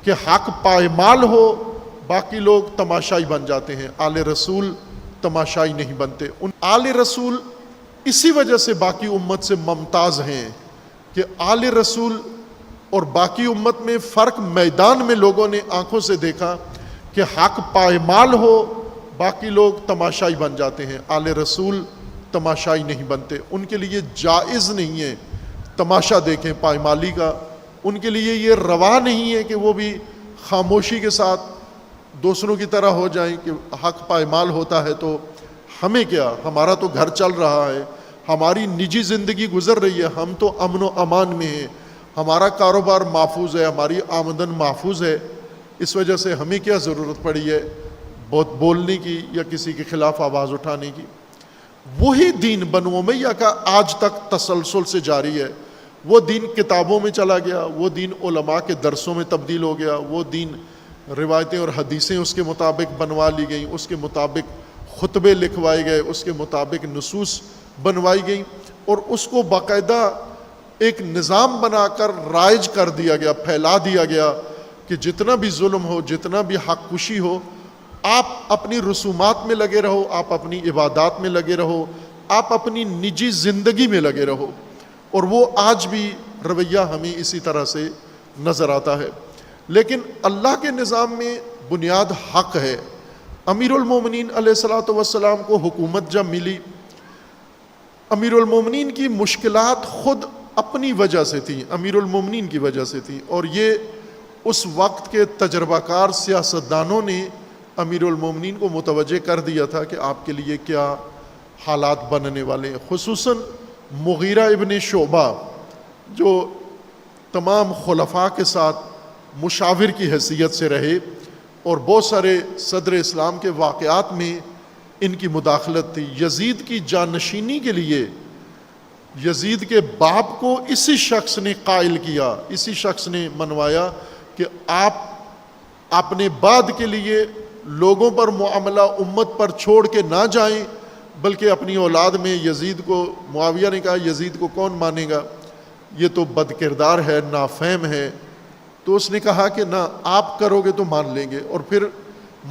کہ حق پائمال ہو، باقی لوگ تماشائی بن جاتے ہیں، آل رسول تماشائی نہیں بنتے۔ ان آل رسول اسی وجہ سے باقی امت سے ممتاز ہیں کہ آل رسول اور باقی امت میں فرق میدان میں لوگوں نے آنکھوں سے دیکھا کہ حق پائمال ہو، باقی لوگ تماشائی بن جاتے ہیں، آل رسول تماشائی نہیں بنتے۔ ان کے لیے جائز نہیں ہے تماشا دیکھیں پائمالی کا، ان کے لیے یہ روا نہیں ہے کہ وہ بھی خاموشی کے ساتھ دوسروں کی طرح ہو جائیں کہ حق پائمال ہوتا ہے تو ہمیں کیا، ہمارا تو گھر چل رہا ہے، ہماری نجی زندگی گزر رہی ہے، ہم تو امن و امان میں ہیں، ہمارا کاروبار محفوظ ہے، ہماری آمدن محفوظ ہے، اس وجہ سے ہمیں کیا ضرورت پڑی ہے بہت بولنے کی یا کسی کے خلاف آواز اٹھانے کی۔ وہی دین بنو امیہ کا آج تک تسلسل سے جاری ہے۔ وہ دین کتابوں میں چلا گیا، وہ دین علماء کے درسوں میں تبدیل ہو گیا، وہ دین روایتیں اور حدیثیں اس کے مطابق بنوا لی گئیں، اس کے مطابق خطبے لکھوائے گئے، اس کے مطابق نصوص بنوائی گئیں، اور اس کو باقاعدہ ایک نظام بنا کر رائج کر دیا گیا، پھیلا دیا گیا کہ جتنا بھی ظلم ہو، جتنا بھی حق کشی ہو، آپ اپنی رسومات میں لگے رہو، آپ اپنی عبادات میں لگے رہو، آپ اپنی نجی زندگی میں لگے رہو۔ اور وہ آج بھی رویہ ہمیں اسی طرح سے نظر آتا ہے۔ لیکن اللہ کے نظام میں بنیاد حق ہے۔ امیر المومنین علیہ الصلوۃ والسلام کو حکومت جب ملی، امیر المومنین کی مشکلات خود اپنی وجہ سے تھیں، امیر المومنین کی وجہ سے تھیں، اور یہ اس وقت کے تجربہ کار سیاستدانوں نے امیر المومنین کو متوجہ کر دیا تھا کہ آپ کے لیے کیا حالات بننے والے ہیں۔ خصوصاً مغیرہ ابن شعبہ جو تمام خلفاء کے ساتھ مشاور کی حیثیت سے رہے، اور بہت سارے صدر اسلام کے واقعات میں ان کی مداخلت تھی۔ یزید کی جانشینی کے لیے یزید کے باپ کو اسی شخص نے قائل کیا، اسی شخص نے منوایا کہ آپ اپنے بعد کے لیے لوگوں پر معاملہ امت پر چھوڑ کے نہ جائیں، بلکہ اپنی اولاد میں یزید کو، معاویہ نے کہا یزید کو کون مانے گا، یہ تو بد کردار ہے، نافہم ہے، تو اس نے کہا کہ نہ، آپ کرو گے تو مان لیں گے۔ اور پھر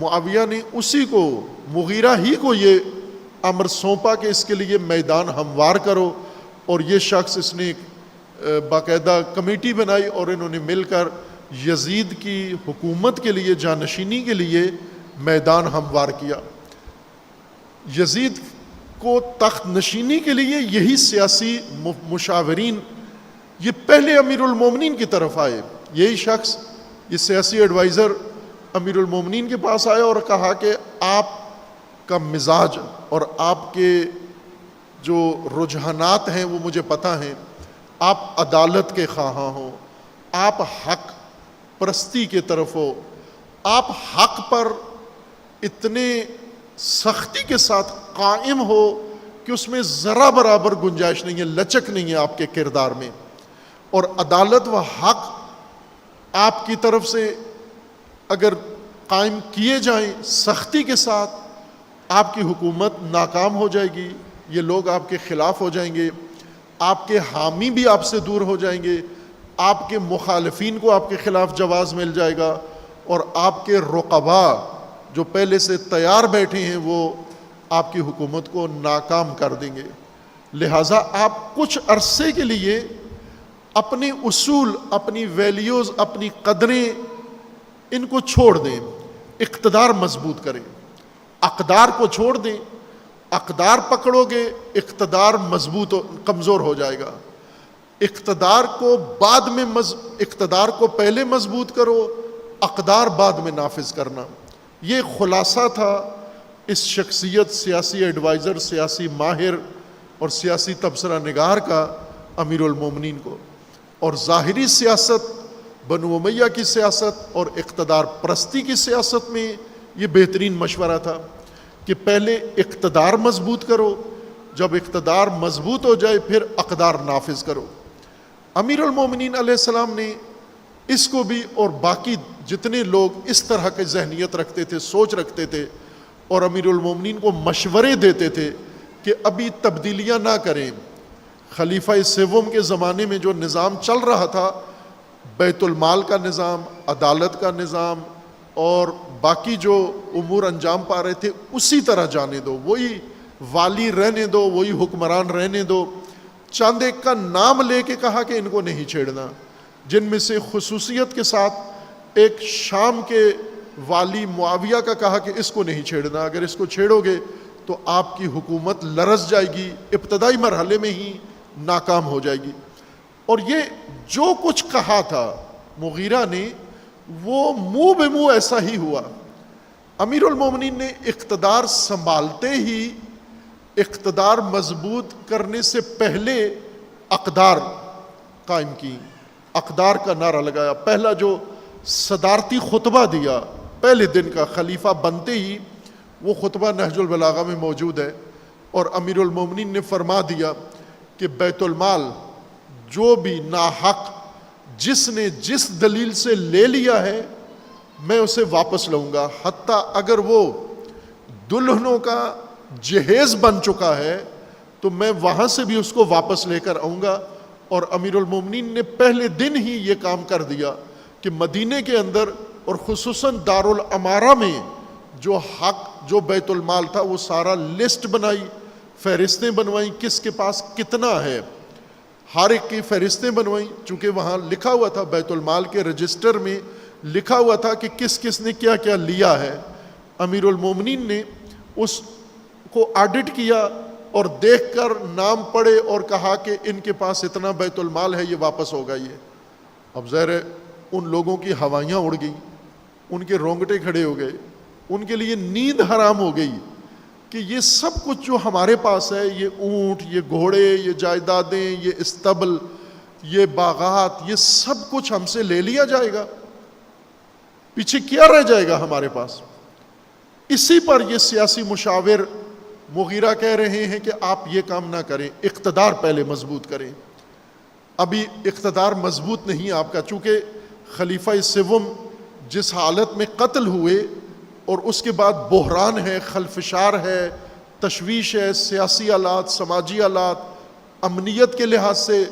معاویہ نے اسی کو، مغیرہ ہی کو یہ امر سونپا کہ اس کے لیے میدان ہموار کرو، اور یہ شخص، اس نے باقاعدہ کمیٹی بنائی اور انہوں نے مل کر یزید کی حکومت کے لیے، جانشینی کے لیے میدان ہموار کیا۔ یزید کو تخت نشینی کے لیے یہی سیاسی مشاورین یہ پہلے امیر المومنین کی طرف آئے، یہی شخص، یہ سیاسی ایڈوائزر امیر المومنین کے پاس آیا اور کہا کہ آپ کا مزاج اور آپ کے جو رجحانات ہیں وہ مجھے پتہ ہیں، آپ عدالت کے خواہاں ہو، آپ حق پرستی کے طرف ہو، آپ حق پر اتنے سختی کے ساتھ قائم ہو کہ اس میں ذرا برابر گنجائش نہیں ہے، لچک نہیں ہے آپ کے کردار میں، اور عدالت و حق آپ کی طرف سے اگر قائم کیے جائیں سختی کے ساتھ، آپ کی حکومت ناکام ہو جائے گی، یہ لوگ آپ کے خلاف ہو جائیں گے، آپ کے حامی بھی آپ سے دور ہو جائیں گے، آپ کے مخالفین کو آپ کے خلاف جواز مل جائے گا، اور آپ کے رقبا جو پہلے سے تیار بیٹھے ہیں وہ آپ کی حکومت کو ناکام کر دیں گے۔ لہٰذا آپ کچھ عرصے کے لیے اپنے اصول، اپنی ویلیوز، اپنی قدریں ان کو چھوڑ دیں، اقتدار مضبوط کریں، اقدار کو چھوڑ دیں۔ اقدار پکڑو گے، اقتدار مضبوط کمزور ہو جائے گا۔ اقتدار کو پہلے مضبوط کرو، اقدار بعد میں نافذ کرنا۔ یہ خلاصہ تھا اس شخصیت، سیاسی ایڈوائزر، سیاسی ماہر اور سیاسی تبصرہ نگار کا امیر المومنین کو۔ اور ظاہری سیاست، بنو امیہ کی سیاست اور اقتدار پرستی کی سیاست میں یہ بہترین مشورہ تھا کہ پہلے اقتدار مضبوط کرو، جب اقتدار مضبوط ہو جائے پھر اقدار نافذ کرو۔ امیر المومنین علیہ السلام نے اس کو بھی، اور باقی جتنے لوگ اس طرح کی ذہنیت رکھتے تھے، سوچ رکھتے تھے، اور امیر المومنین کو مشورے دیتے تھے کہ ابھی تبدیلیاں نہ کریں۔ خلیفہ سوم کے زمانے میں جو نظام چل رہا تھا، بیت المال کا نظام، عدالت کا نظام اور باقی جو امور انجام پا رہے تھے اسی طرح جانے دو، وہی والی رہنے دو، وہی حکمران رہنے دو۔ چند ایک کا نام لے کے کہا کہ ان کو نہیں چھیڑنا، جن میں سے خصوصیت کے ساتھ ایک شام کے والی معاویہ کا کہا کہ اس کو نہیں چھیڑنا، اگر اس کو چھیڑو گے تو آپ کی حکومت لرز جائے گی، ابتدائی مرحلے میں ہی ناکام ہو جائے گی۔ اور یہ جو کچھ کہا تھا مغیرہ نے وہ منہ بے منہ ایسا ہی ہوا۔ امیر المومنین نے اقتدار سنبھالتے ہی اقتدار مضبوط کرنے سے پہلے اقدار قائم کی، اقدار کا نعرہ لگایا۔ پہلا جو صدارتی خطبہ دیا پہلے دن کا خلیفہ بنتے ہی، وہ خطبہ نہج البلاغہ میں موجود ہے، اور امیر المومنین نے فرما دیا کہ بیت المال جو بھی ناحق جس نے جس دلیل سے لے لیا ہے میں اسے واپس لوں گا، حتیٰ اگر وہ دلہنوں کا جہیز بن چکا ہے تو میں وہاں سے بھی اس کو واپس لے کر آؤں گا۔ اور امیر المومنین نے پہلے دن ہی یہ کام کر دیا کہ مدینے کے اندر اور خصوصاً دارالامارہ میں جو حق جو بیت المال تھا وہ سارا لسٹ بنائی، فہرستیں بنوائیں کس کے پاس کتنا ہے، ہر ایک کی فہرستیں بنوائیں، چونکہ وہاں لکھا ہوا تھا بیت المال کے رجسٹر میں لکھا ہوا تھا کہ کس کس نے کیا کیا لیا ہے۔ امیر المومنین نے اس کو آڈٹ کیا اور دیکھ کر نام پڑھے اور کہا کہ ان کے پاس اتنا بیت المال ہے، یہ واپس ہوگا۔ یہ اب ظاہر ہے ان لوگوں کی ہوائیاں اڑ گئیں، ان کے رونگٹے کھڑے ہو گئے، ان کے لیے نیند حرام ہو گئی کہ یہ سب کچھ جو ہمارے پاس ہے، یہ اونٹ، یہ گھوڑے، یہ جائیدادیں، یہ استبل، یہ باغات، یہ سب کچھ ہم سے لے لیا جائے گا، پیچھے کیا رہ جائے گا ہمارے پاس؟ اسی پر یہ سیاسی مشاور مغیرہ کہہ رہے ہیں کہ آپ یہ کام نہ کریں، اقتدار پہلے مضبوط کریں۔ ابھی اقتدار مضبوط نہیں آپ کا، چونکہ خلیفہ سوم جس حالت میں قتل ہوئے اور اس کے بعد بحران ہے، خلفشار ہے، تشویش ہے، سیاسی حالات، سماجی حالات، امنیت کے لحاظ سے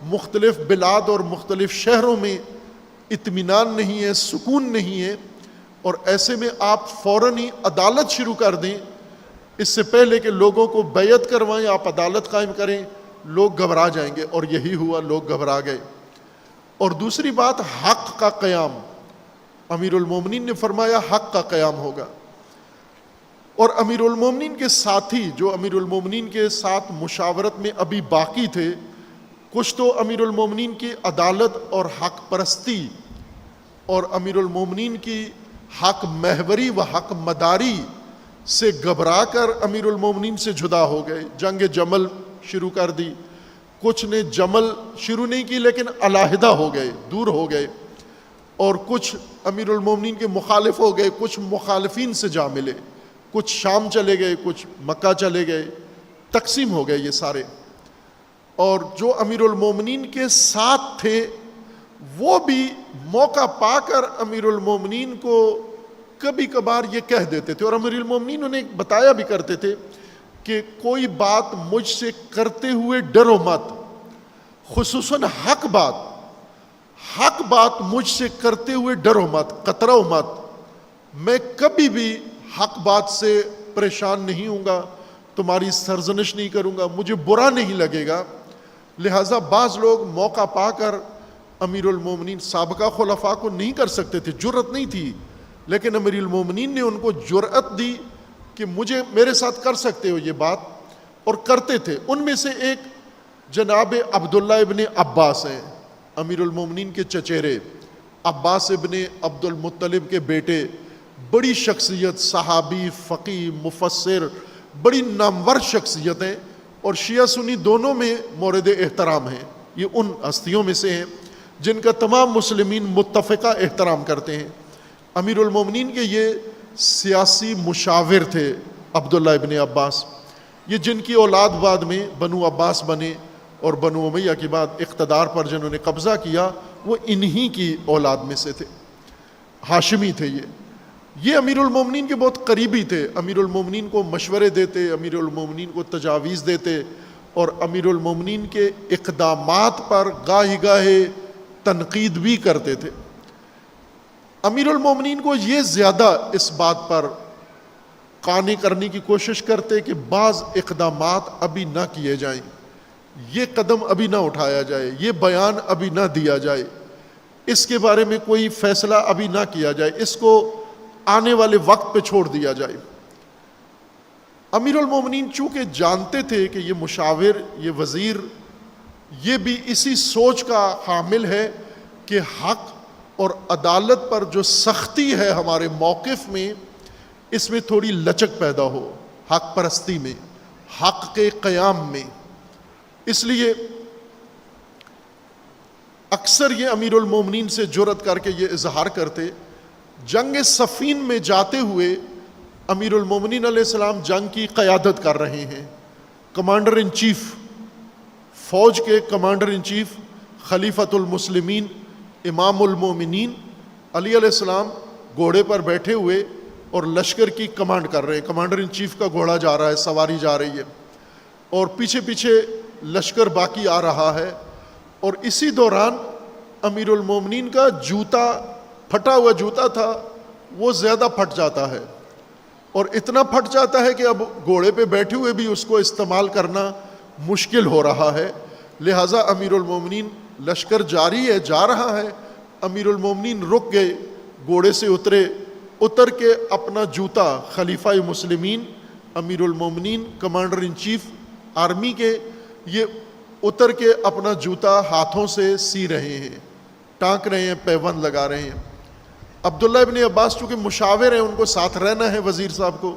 مختلف بلاد اور مختلف شہروں میں اطمینان نہیں ہے، سکون نہیں ہے، اور ایسے میں آپ فوراً ہی عدالت شروع کر دیں، اس سے پہلے کہ لوگوں کو بیعت کروائیں آپ عدالت قائم کریں، لوگ گھبرا جائیں گے، اور یہی ہوا، لوگ گھبرا گئے۔ اور دوسری بات حق کا قیام، امیر المومنین نے فرمایا حق کا قیام ہوگا۔ اور امیر المومنین کے ساتھی جو امیر المومنین کے ساتھ مشاورت میں ابھی باقی تھے، کچھ تو امیر المومنین کی عدالت اور حق پرستی اور امیر المومنین کی حق محوری و حق مداری سے گھبرا کر امیر المومنین سے جدا ہو گئے، جنگ جمل شروع کر دی۔ کچھ نے جمل شروع نہیں کی لیکن علیحدہ ہو گئے، دور ہو گئے، اور کچھ امیر المومنین کے مخالف ہو گئے، کچھ مخالفین سے جا ملے، کچھ شام چلے گئے، کچھ مکہ چلے گئے، تقسیم ہو گئے یہ سارے۔ اور جو امیر المومنین کے ساتھ تھے وہ بھی موقع پا کر امیر المومنین کو کبھی کبھار یہ کہہ دیتے تھے، اور امیر المومنین انہیں بتایا بھی کرتے تھے کہ کوئی بات مجھ سے کرتے ہوئے ڈرو مت، خصوصاً حق بات مجھ سے کرتے ہوئے ڈرو مت، کتراؤ مت، میں کبھی بھی حق بات سے پریشان نہیں ہوں گا، تمہاری سرزنش نہیں کروں گا، مجھے برا نہیں لگے گا۔ لہٰذا بعض لوگ موقع پا کر امیر المومنین سابقہ خلفاء کو نہیں کر سکتے تھے، جرأت نہیں تھی، لیکن امیر المومنین نے ان کو جرأت دی کہ میرے ساتھ کر سکتے ہو یہ بات، اور کرتے تھے۔ ان میں سے ایک جناب عبداللہ ابن عباس ہیں، امیر المومنین کے چچیرے، عباس ابن عبد المطلب کے بیٹے، بڑی شخصیت، صحابی، فقی، مفسر، بڑی نامور شخصیت ہیں، اور شیعہ سنی دونوں میں مورد احترام ہیں۔ یہ ان ہستیوں میں سے ہیں جن کا تمام مسلمین متفقہ احترام کرتے ہیں۔ امیر المومنین کے یہ سیاسی مشاور تھے عبداللہ ابن عباس، یہ جن کی اولاد بعد میں بنو عباس بنے، اور بنو امیہ کے بعد اقتدار پر جنہوں نے قبضہ کیا وہ انہی کی اولاد میں سے تھے، ہاشمی تھے۔ یہ امیر المومنین کے بہت قریبی تھے، امیر المومنین کو مشورے دیتے، امیر المومنین کو تجاویز دیتے، اور امیر المومنین کے اقدامات پر گاہی گاہے تنقید بھی کرتے تھے۔ امیر المومنین کو یہ زیادہ اس بات پر قانع کرنے کی کوشش کرتے کہ بعض اقدامات ابھی نہ کیے جائیں، یہ قدم ابھی نہ اٹھایا جائے، یہ بیان ابھی نہ دیا جائے، اس کے بارے میں کوئی فیصلہ ابھی نہ کیا جائے، اس کو آنے والے وقت پہ چھوڑ دیا جائے۔ امیر المومنین چونکہ جانتے تھے کہ یہ مشاور، یہ وزیر، یہ بھی اسی سوچ کا حامل ہے کہ حق اور عدالت پر جو سختی ہے ہمارے موقف میں، اس میں تھوڑی لچک پیدا ہو، حق پرستی میں، حق کے قیام میں۔ اس لیے اکثر یہ امیر المومنین سے جرأت کر کے یہ اظہار کرتے۔ جنگ صفین میں جاتے ہوئے امیر المومنین علیہ السلام جنگ کی قیادت کر رہے ہیں، کمانڈر ان چیف، فوج کے کمانڈر ان چیف، خلیفۃ المسلمین، امام المومنین علی علیہ السلام گھوڑے پر بیٹھے ہوئے اور لشکر کی کمانڈ کر رہے ہیں۔ کمانڈر ان چیف کا گھوڑا جا رہا ہے، سواری جا رہی ہے، اور پیچھے پیچھے لشکر باقی آ رہا ہے، اور اسی دوران امیر المومنین کا جوتا، پھٹا ہوا جوتا تھا، وہ زیادہ پھٹ جاتا ہے، اور اتنا پھٹ جاتا ہے کہ اب گھوڑے پہ بیٹھے ہوئے بھی اس کو استعمال کرنا مشکل ہو رہا ہے۔ لہٰذا امیر المومنین، لشکر جاری ہے، جا رہا ہے، امیر المومنین رک گئے، گھوڑے سے اتر کے اپنا جوتا، خلیفہ مسلمین امیر المومنین کمانڈر ان چیف آرمی کے، یہ اتر کے اپنا جوتا ہاتھوں سے سی رہے ہیں، ٹانک رہے ہیں، پیوند لگا رہے ہیں۔ عبداللہ ابن عباس چونکہ مشاور ہیں، ان کو ساتھ رہنا ہے وزیر صاحب کو،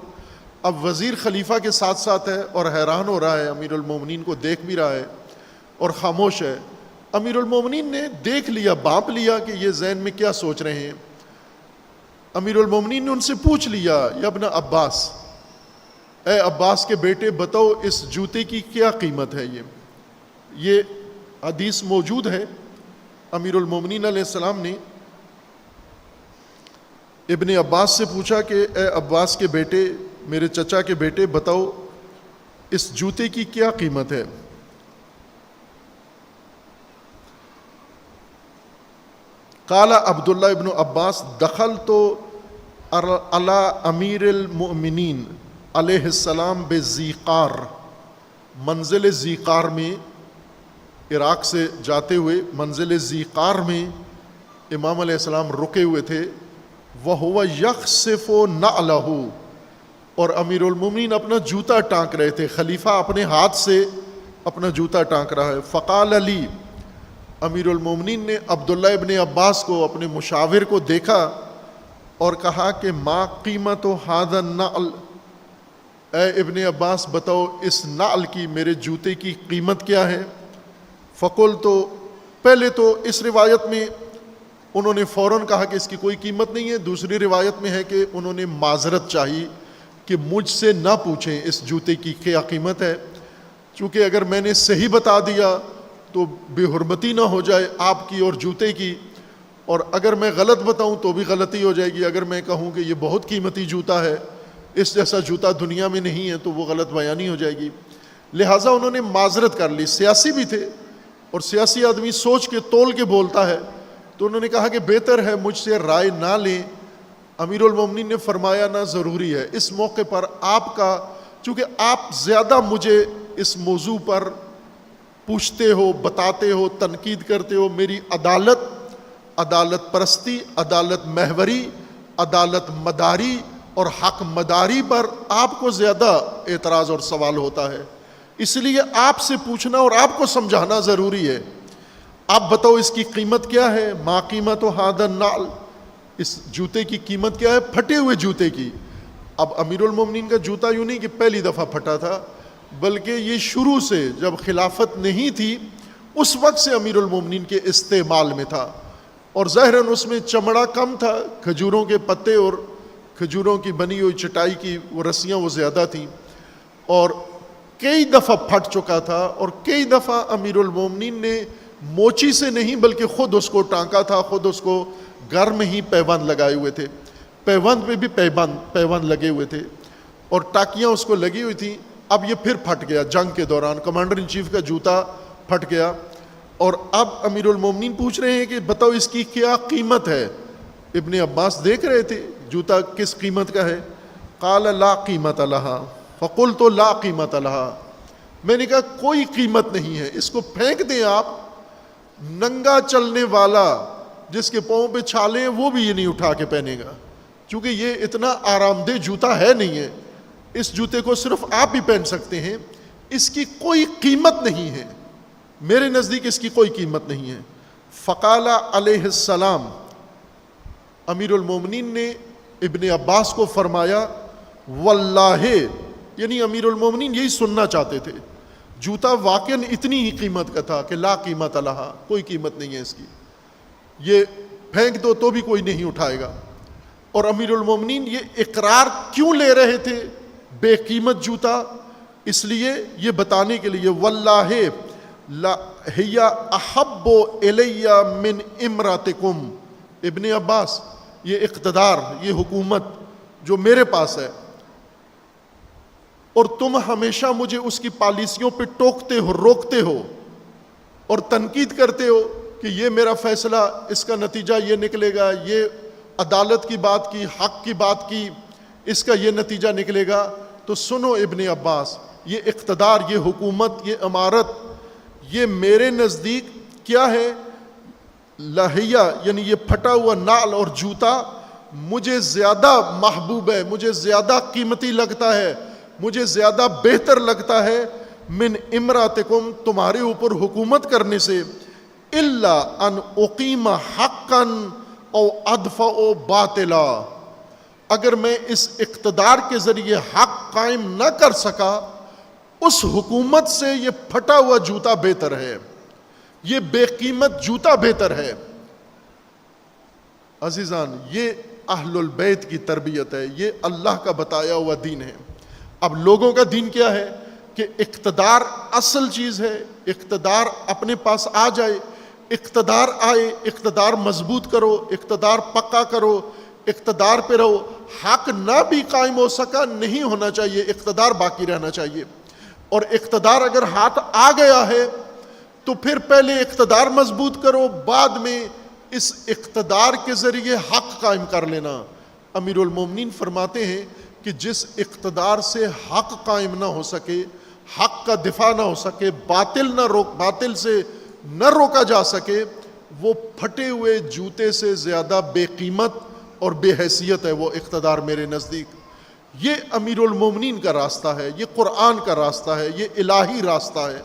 اب وزیر خلیفہ کے ساتھ ساتھ ہے اور حیران ہو رہا ہے، امیر المومنین کو دیکھ بھی رہا ہے اور خاموش ہے۔ امیر المومنین نے دیکھ لیا، بانپ لیا کہ یہ ذہن میں کیا سوچ رہے ہیں۔ امیر المومنین نے ان سے پوچھ لیا، یا ابن عباس، اے عباس کے بیٹے، بتاؤ اس جوتے کی کیا قیمت ہے؟ یہ حدیث موجود ہے۔ امیر المومنین علیہ السلام نے ابن عباس سے پوچھا کہ اے عباس کے بیٹے، میرے چچا کے بیٹے، بتاؤ اس جوتے کی کیا قیمت ہے؟ قال عبداللہ ابن عباس، دخلت علی امیر المؤمنین علیہ السلام بذیقار، منزل ذیقار میں، عراق سے جاتے ہوئے منزل ذیقار میں امام علیہ السلام رکے ہوئے تھے، وَهُوَ يَخْصِفُ نَعْلَهُ، اور امیر المومنین اپنا جوتا ٹانک رہے تھے، خلیفہ اپنے ہاتھ سے اپنا جوتا ٹانک رہا ہے۔ فقال لی، امیر المومنین نے عبداللہ ابن عباس کو، اپنے مشاور کو دیکھا اور کہا کہ ما قیمت هذا النعل، اے ابن عباس بتاؤ اس نعل کی، میرے جوتے کی قیمت کیا ہے؟ فقلت، تو پہلے تو اس روایت میں انہوں نے فوراً کہا کہ اس کی کوئی قیمت نہیں ہے، دوسری روایت میں ہے کہ انہوں نے معذرت چاہی کہ مجھ سے نہ پوچھیں اس جوتے کی کیا قیمت ہے، چونکہ اگر میں نے صحیح بتا دیا تو بے حرمتی نہ ہو جائے آپ کی اور جوتے کی، اور اگر میں غلط بتاؤں تو بھی غلطی ہو جائے گی، اگر میں کہوں کہ یہ بہت قیمتی جوتا ہے، اس جیسا جوتا دنیا میں نہیں ہے، تو وہ غلط بیانی ہو جائے گی۔ لہٰذا انہوں نے معذرت کر لی، سیاسی بھی تھے، اور سیاسی آدمی سوچ کے تول کے بولتا ہے، تو انہوں نے کہا کہ بہتر ہے مجھ سے رائے نہ لیں۔ امیر المومنین نے فرمایا نہ، ضروری ہے اس موقع پر آپ کا، چونکہ آپ زیادہ مجھے اس موضوع پر پوچھتے ہو، بتاتے ہو، تنقید کرتے ہو، میری عدالت پرستی، عدالت محوری، عدالت مداری اور حق مداری پر آپ کو زیادہ اعتراض اور سوال ہوتا ہے، اس لیے آپ سے پوچھنا اور آپ کو سمجھانا ضروری ہے۔ آپ بتاؤ اس کی قیمت کیا ہے؟ ما قیمت هذا النعل، اس جوتے کی قیمت کیا ہے؟ پھٹے ہوئے جوتے کی۔ اب امیر المومنین کا جوتا یوں نہیں کہ پہلی دفعہ پھٹا تھا، بلکہ یہ شروع سے جب خلافت نہیں تھی اس وقت سے امیر المومنین کے استعمال میں تھا، اور ظاہراً اس میں چمڑا کم تھا، کھجوروں کے پتے اور کھجوروں کی بنی ہوئی چٹائی کی وہ رسیاں وہ زیادہ تھیں، اور کئی دفعہ پھٹ چکا تھا، اور کئی دفعہ امیر المومنین نے موچی سے نہیں بلکہ خود اس کو ٹانکا تھا، خود اس کو گرم ہی پیوند لگائے ہوئے تھے، پیوند میں بھی پیوند لگے ہوئے تھے، اور ٹاکیاں اس کو لگی ہوئی تھیں۔ اب یہ پھر پھٹ گیا، جنگ کے دوران کمانڈر ان چیف کا جوتا پھٹ گیا۔ اور اب امیر المومنین پوچھ رہے ہیں کہ بتاؤ اس کی کیا قیمت ہے؟ ابن عباس دیکھ رہے تھے جوتا کس قیمت کا ہے. قال لا قیمت لہا فقلت لا قیمت لہا. میں نے کہا کوئی قیمت نہیں ہے، اس کو پھینک دیں آپ. ننگا چلنے والا جس کے پاؤں پہ چھالے ہیں وہ بھی یہ نہیں اٹھا کے پہنے گا، کیونکہ یہ اتنا آرام دہ جوتا ہے نہیں ہے. اس جوتے کو صرف آپ ہی پہن سکتے ہیں، اس کی کوئی قیمت نہیں ہے، میرے نزدیک اس کی کوئی قیمت نہیں ہے. فقال علیہ السلام، امیر المومنین نے ابن عباس کو فرمایا واللہ، یعنی امیر المومنین یہی سننا چاہتے تھے. جوتا واقعاً اتنی ہی قیمت کا تھا کہ لا قیمت لہا، کوئی قیمت نہیں ہے اس کی، یہ پھینک دو تو بھی کوئی نہیں اٹھائے گا. اور امیر المومنین یہ اقرار کیوں لے رہے تھے بے قیمت جوتا؟ اس لیے یہ بتانے کے لیے واللہ لا ہی احب الی من امراتکم. ابن عباس، یہ اقتدار، یہ حکومت جو میرے پاس ہے، اور تم ہمیشہ مجھے اس کی پالیسیوں پہ ٹوکتے ہو، روکتے ہو اور تنقید کرتے ہو کہ یہ میرا فیصلہ، اس کا نتیجہ یہ نکلے گا، یہ عدالت کی بات کی، حق کی بات کی، اس کا یہ نتیجہ نکلے گا. تو سنو ابن عباس، یہ اقتدار، یہ حکومت، یہ امارت، یہ میرے نزدیک کیا ہے؟ لہیا، یعنی یہ پھٹا ہوا نال اور جوتا مجھے زیادہ محبوب ہے، مجھے زیادہ قیمتی لگتا ہے، مجھے زیادہ بہتر لگتا ہے من امراتکم، تمہارے اوپر حکومت کرنے سے، الا ان اقیم حقا او ادفع باطلا. اگر میں اس اقتدار کے ذریعے حق قائم نہ کر سکا، اس حکومت سے یہ پھٹا ہوا جوتا بہتر ہے، یہ بے قیمت جوتا بہتر ہے. عزیزان، یہ اہل البیت کی تربیت ہے، یہ اللہ کا بتایا ہوا دین ہے. اب لوگوں کا دین کیا ہے کہ اقتدار اصل چیز ہے، اقتدار اپنے پاس آ جائے، اقتدار آئے، اقتدار مضبوط کرو، اقتدار پکا کرو، اقتدار پہ رہو. حق نہ بھی قائم ہو سکا، نہیں ہونا چاہیے، اقتدار باقی رہنا چاہیے. اور اقتدار اگر ہاتھ آ گیا ہے تو پھر پہلے اقتدار مضبوط کرو، بعد میں اس اقتدار کے ذریعے حق قائم کر لینا. امیر المومنین فرماتے ہیں کہ جس اقتدار سے حق قائم نہ ہو سکے، حق کا دفاع نہ ہو سکے، باطل سے نہ روکا جا سکے، وہ پھٹے ہوئے جوتے سے زیادہ بے قیمت اور بے حیثیت ہے وہ اقتدار میرے نزدیک. یہ امیر المومنین کا راستہ ہے، یہ قرآن کا راستہ ہے، یہ الہی راستہ ہے.